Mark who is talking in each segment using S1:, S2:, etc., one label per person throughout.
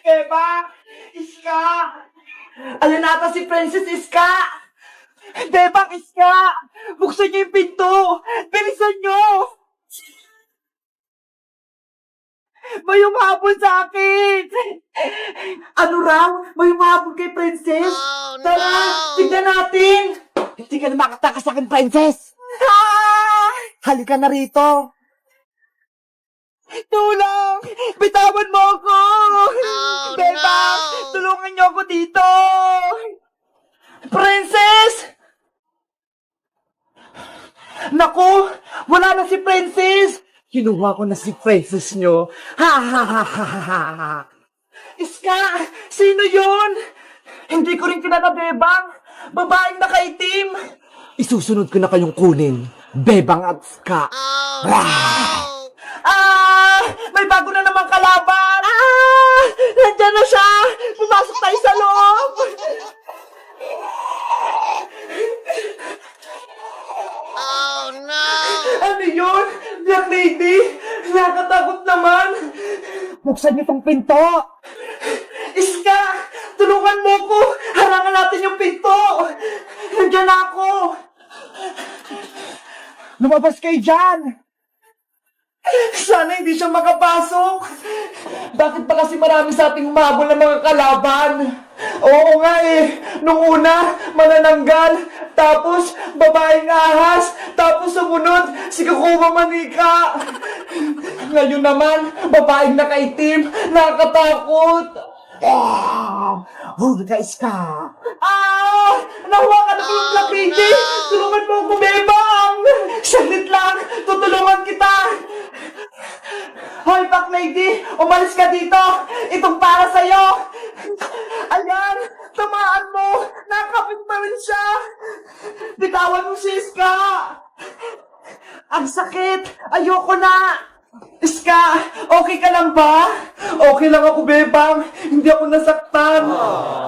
S1: Bebang! Iska! Ayan nata si Princess Iska! Bebang Iska! Buksan niyo yung pinto! Bilisan niyo! May umabol sa akin! Ano raw? May umabol kay Princess? Tara! Tignan natin! Hindi ka na makatakas sa akin, Princess! Ah! Halika na rito! Tulong! Bitawan mo ako! Bebang! Tulungan niyo ako dito! Princess! Naku! Wala na si Princess! Kinuha ko na si Princess niyo. Ha ha ha ha ha ha! Iska! Sino yun? Hindi ko rin kilala, Bebang! Babaeng nakaitim! Isusunod ko na kayong kunin, Bebang at Iska. Ah! May bago na namang kalaban! Ah! Nandiyan na siya! Pumasok tayo sa loob! Ano yun? Black Lady? Nakakatakot naman! Buksan niyo tong pinto! Iska! Tulungan mo ko! Harangan natin yung pinto! Nandiyan na ako! Lumabas kayo dyan! Sana hindi siya makapasok! Bakit pa kasi marami sa ating umabol ng mga kalaban? Oo nga eh! Nung una, manananggal, tapos babaeng ahas, tapos sumunod, si Kukuha Manika! Ngayon naman, babaeng nakaitim, nakakatakot! Huli ka, Iska! Nahuwa ka na ko yung Black Lady! Tulungan mo ako, Bebang! Saglit lang! Tutulungan kita! Hoy, Black Lady! Umalis ka dito! Itong para sa'yo! Ayan! Tamaan mo! Nakapit pa rin siya! Bitawan mo si Iska! Ang sakit! Ayoko na! Iska! Okay ka lang ba? Okay lang ako, Bebang! Hindi ako nasaktan!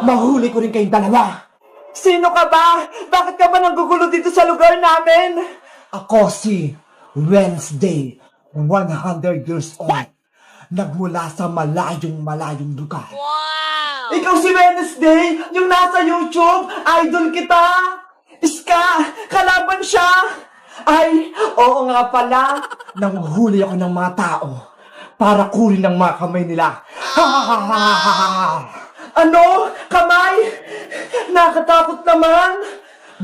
S1: Mahuli ko rin kayong dalawa! Sino ka ba? Bakit ka ba nanggugulo dito sa lugar namin? Ako si Wednesday, 100 years old. Nagmula sa malayong lugar. Wow! Ikaw si Wednesday, yung nasa YouTube, idol kita! Iska, kalaban siya! Ay, oo nga pala, nanguhuli ako ng mga tao para kunin ang mga kamay nila. Ano? Kamay? Nakatakot naman!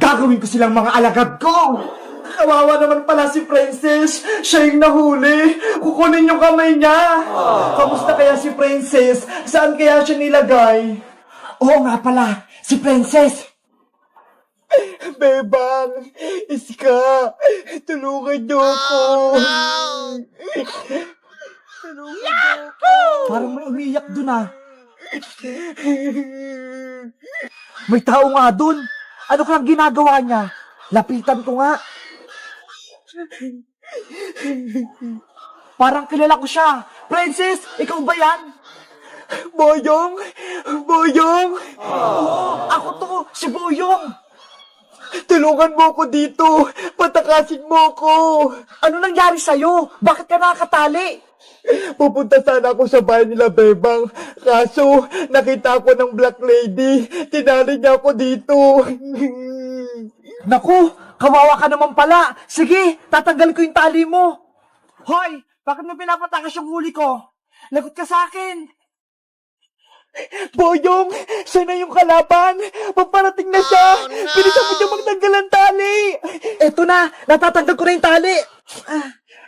S1: Gagawin ko silang mga alagad ko! Kawawa naman pala si Princess. Siya yung nahuli. Kukunin yung kamay niya. Kamusta kaya si Princess? Saan kaya siya nilagay? Oo nga pala, si Princess. Bebang, Iska, tulungan niyo ako. Tulungan niyo ako. Parang may umiyak dun ah. May tao nga dun. Ano kang ginagawa niya? Lapitan ko nga. Parang kilala ko siya. Princess, ikaw ba yan? Boyong? Boyong? Oo, ako to, si Boyong. Tulungan mo ko dito. Patakasin mo ko. Ano nangyari sa'yo? Bakit ka nakakatali? Pupunta sana ako sa bahay nila, Bebang. Kaso, nakita ko ng Black Lady. Tinali niya ako dito. Naku, kawawa ka naman pala. Sige, tatanggal ko yung tali mo. Hoy, bakit mo pinapatakas yung huli ko? Lagot ka sa akin. Boyong, siya na yung kalaban. Paparating na siya. Bilisan mo niya magtanggal ang tali. Eto na, natatanggal ko na yung tali.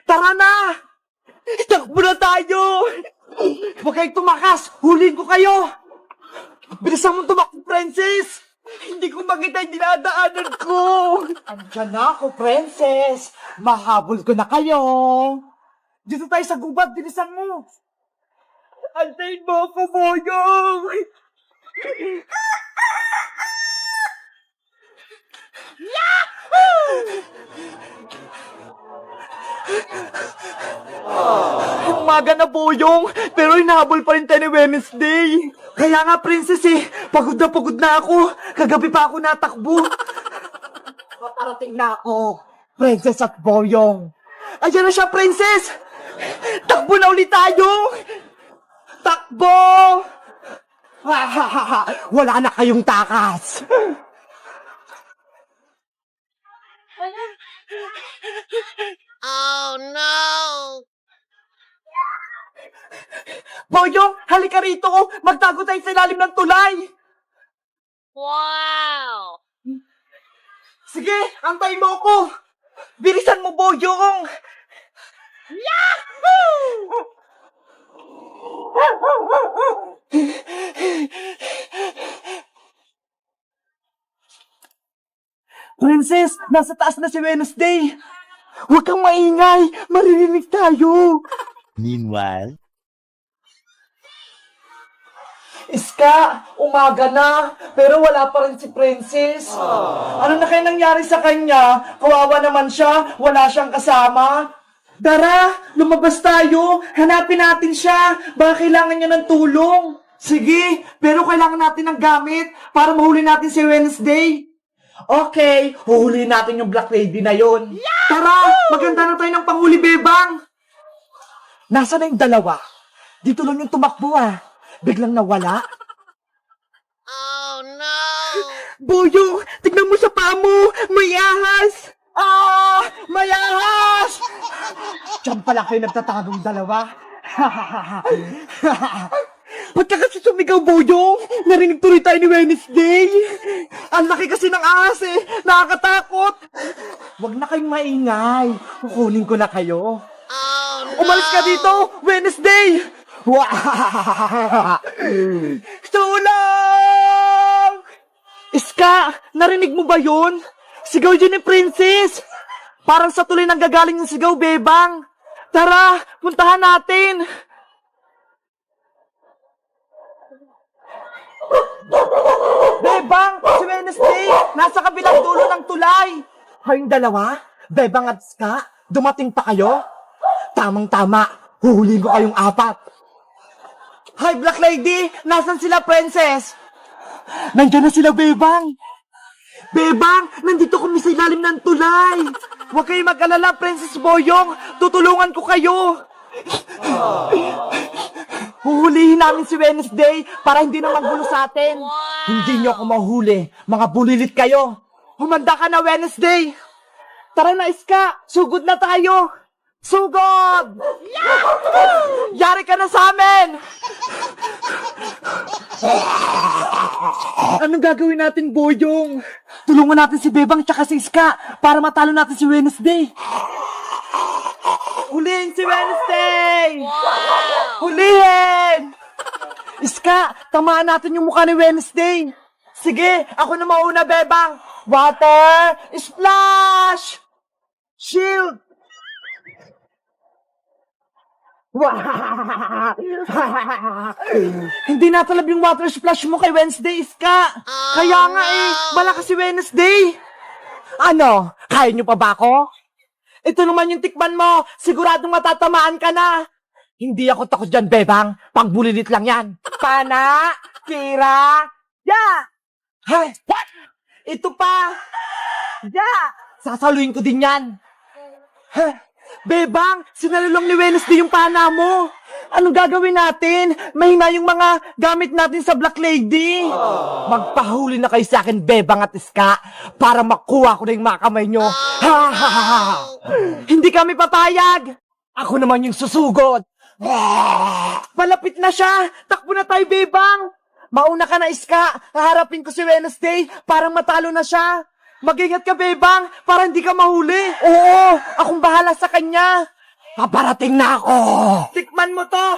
S1: Tara na. Takbo na tayo! Huwag kayong tumakas! Huliin ko kayo! Bilisan mo tumakbo, Princess! Hindi ko makita yung dinadaanan ko! Andiyan na ako, Princess! Mahabol ko na kayo! Dito tayo sa gubat, bilisan mo! Antayin mo ako, Boyong! Umaga na, Boyong, pero hinahabol pa rin tayo ni Wednesday. Kaya nga, Princess pagod na ako. Kagabi pa ako natakbo. Paparating na ako, Princess at Boyong. Ayan na siya, Princess! Takbo na ulit tayo! Takbo! Wala na kayong takas!
S2: Oh no!
S1: Boyong, halika rito! Magtago tayo sa ilalim ng tulay!
S2: Wow!
S1: Sige, antay mo ko! Bilisan mo, Boyong! Yahoo! Princess, nasa taas na si Wednesday! Huwag kang maingay! Maririnig tayo!
S3: Meanwhile,
S1: Iska, umaga na, pero wala pa rin si Princess. Ano na kaya nangyari sa kanya? Kawawa naman siya, wala siyang kasama. Tara, lumabas tayo, hanapin natin siya. Baka kailangan niya ng tulong. Sige, pero kailangan natin ng gamit para mahuli natin si Wednesday. Okay, huhuli natin yung Black Lady na yon. Tara, maganda na tayo ng panghuli, Bebang. Nasaan na yung dalawa? Dito lang yung tumakbo Biglang nawala.
S2: Oh no!
S1: Boyong, tignan mo sa paa mo! May ahas! May ahas! Diyan pala kayo nagtatagong dalawa. Ba't ka kasi sumigaw, Boyong? Narinig tuloy tayo ni Wednesday. Ang laki kasi ng ahas Nakakatakot. Huwag na kayong maingay. Kukunin ko na kayo.
S2: Oh no!
S1: Umalis ka dito, Wednesday! Tulong! Iska, narinig mo ba yun? Sigaw yun ni Princess! Parang sa tuloy nang gagaling yung sigaw, Bebang! Tara, puntahan natin! Bebang, si Wednesday, nasa kabilang dulo ng tulay! Kayong dalawa, Bebang at Iska, dumating pa kayo? Tamang-tama, huhuli ko kayong apat! Hi, Black Lady! Nasaan sila, Princess? Nandiyan na sila, Bebang! Bebang! Nandito kami sa ilalim ng tulay! Huwag kayong mag-alala, Princess Boyong! Tutulungan ko kayo! Huhulihin namin si Wednesday para hindi na maggulo sa atin! Hindi niyo ako mahuli! Mga bulilit kayo! Humanda ka na, Wednesday! Tara na, Iska! Sugod na tayo! Sugod! Yari ka na sa amin! Anong gagawin natin, Boyong? Tulungan natin si Bebang tsaka si Iska para matalo natin si Wednesday. Hulihin si Wednesday! Hulihin! Iska, tamaan natin yung mukha ni Wednesday. Sige, ako na mauna, Bebang. Water! Splash! Shield! Hindi natalab yung water splash mo kay Wednesday, Iska. Kaya nga malakas si Wednesday. Ano? Kaya nyo pa ba ako? Ito naman yung tikman mo. Siguradong matatamaan ka na. Hindi ako takot dyan, Bebang. Pangbulilit lang yan. Pana, Kira, Hay, what? Ito pa. Sasaluin ko din yan. Bebang, sinalulong ni Wednesday yung pana mo. Anong gagawin natin? Mahina yung mga gamit natin sa Black Lady. Magpahuli na kayo sa akin, Bebang at Iska, para makuha ko na yung mga kamay nyo. Hindi kami papayag. Ako naman yung susugod. Malapit na siya. Takbo na tayo, Bebang. Mauna ka na, Iska. Haharapin ko si Wednesday para matalo na siya. Mag-ingat ka, Bebang, para hindi ka mahuli. Oo, akong bahala sa kanya. Paparating na ako. Tikman mo to.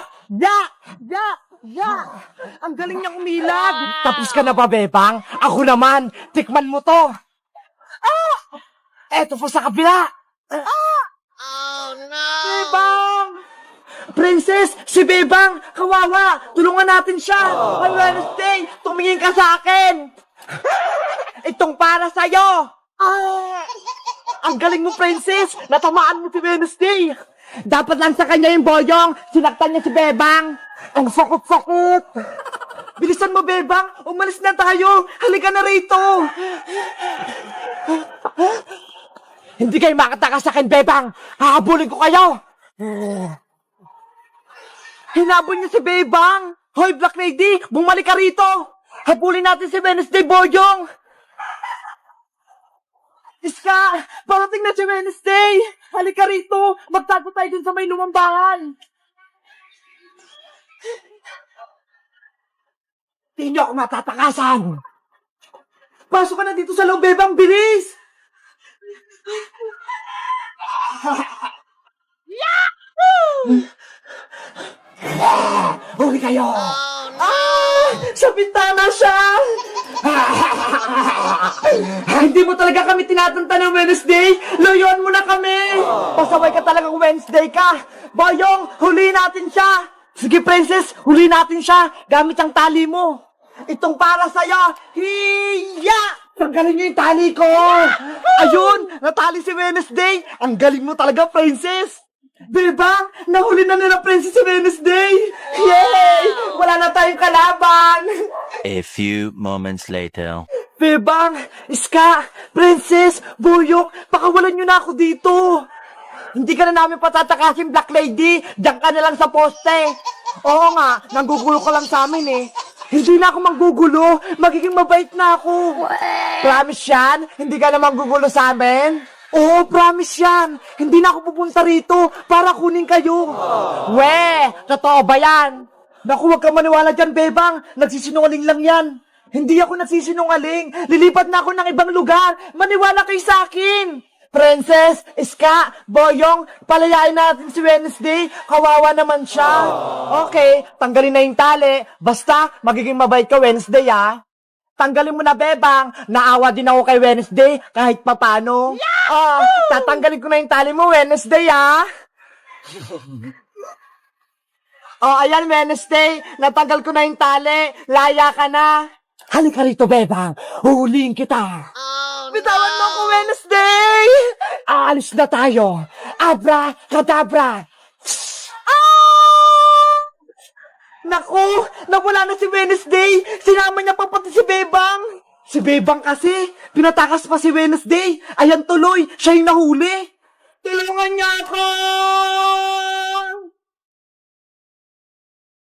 S1: Ang galing niyang umilag. Tapos ka na ba, Bebang? Ako naman. Tikman mo to. Eto po sa kabila.
S2: Oh no!
S1: Bebang! Princess, si Bebang, kawawa. Tulungan natin siya. Ay, Wednesday, tumingin ka sa akin. Itong para sa'yo! Ang galing mo, Princess! Natamaan mo si Wednesday! Dapat lang sa kanya yung Boyong! Sinaktan niya si Bebang! Ang sakot-sakot! Bilisan mo, Bebang! Umalis na tayo! Halika na rito! Hindi kayo makatakas sa akin, Bebang! Hahabulin ko kayo! Hinabol niya si Bebang! Hoy, Black Lady! Bumalik ka rito! Habulin natin si Wednesday Boyong! Iska! Parating na si Wednesday! Halika rito! Magtago tayo dun sa may lumang bahay! Di niyo ako matatakasan! Pasok ka na dito sa loob, Bebang! Bilis! Huli kayo!
S2: Oh, no!
S1: Sa bintana siya! Hindi mo talaga kami tinatanta ng Wednesday! Loyon mo na kami! Pasaway ka talagang Wednesday ka! Boyong, huli natin siya! Sige, Princess, huli natin siya! Gamit ang tali mo! Itong para sa'yo! Hiya! Tanggalin niyo yung tali ko! Ayun! Natali si Wednesday! Ang galing mo talaga, Princess! Bebang! Nahuli na nila Princess si Wednesday! Yay! Wala na tayong kalaban!
S3: A few moments later.
S1: Bebang! Iska! Princess! Boyok! Pakawalan nyo na ako dito! Hindi ka na namin patatakasin, Black Lady! Diyan ka na lang sa poste! Oo nga, nanggugulo ka lang sa amin eh. Hindi na ako manggugulo! Magiging mabait na ako! Promise yan? Hindi ka na manggugulo sa amin? Oo, promise yan! Hindi na ako pupunta rito para kunin kayo! We! Totoo ba yan? Naku, huwag kang maniwala dyan, Bebang! Nagsisinungaling lang yan! Hindi ako nagsisinungaling! Lilipat na ako ng ibang lugar! Maniwala kayo sa akin! Princess, Iska, Boyong, palayain natin si Wednesday. Kawawa naman siya. Okay, tanggalin na yung tali. Basta, magiging mabait ka Wednesday, ah. Tanggalin mo na, Bebang. Naawa din ako kay Wednesday kahit papano. Tatanggalin ko na yung tali mo, Wednesday, ah. Ayan, Wednesday. Natanggal ko na yung tali. Laya ka na. Halika rito, Bebang. Huhulihin kita.
S2: Oh,
S1: Bitawan mo
S2: no!
S1: ako, Wednesday! Aalis na tayo. Abra, kadabra. Naku, nawala na si Wednesday. Sinama niya pa pati si Bebang. Si Bebang kasi, pinatakas pa si Wednesday. Ayan tuloy, siya yung nahuli. Tulungan niya ako!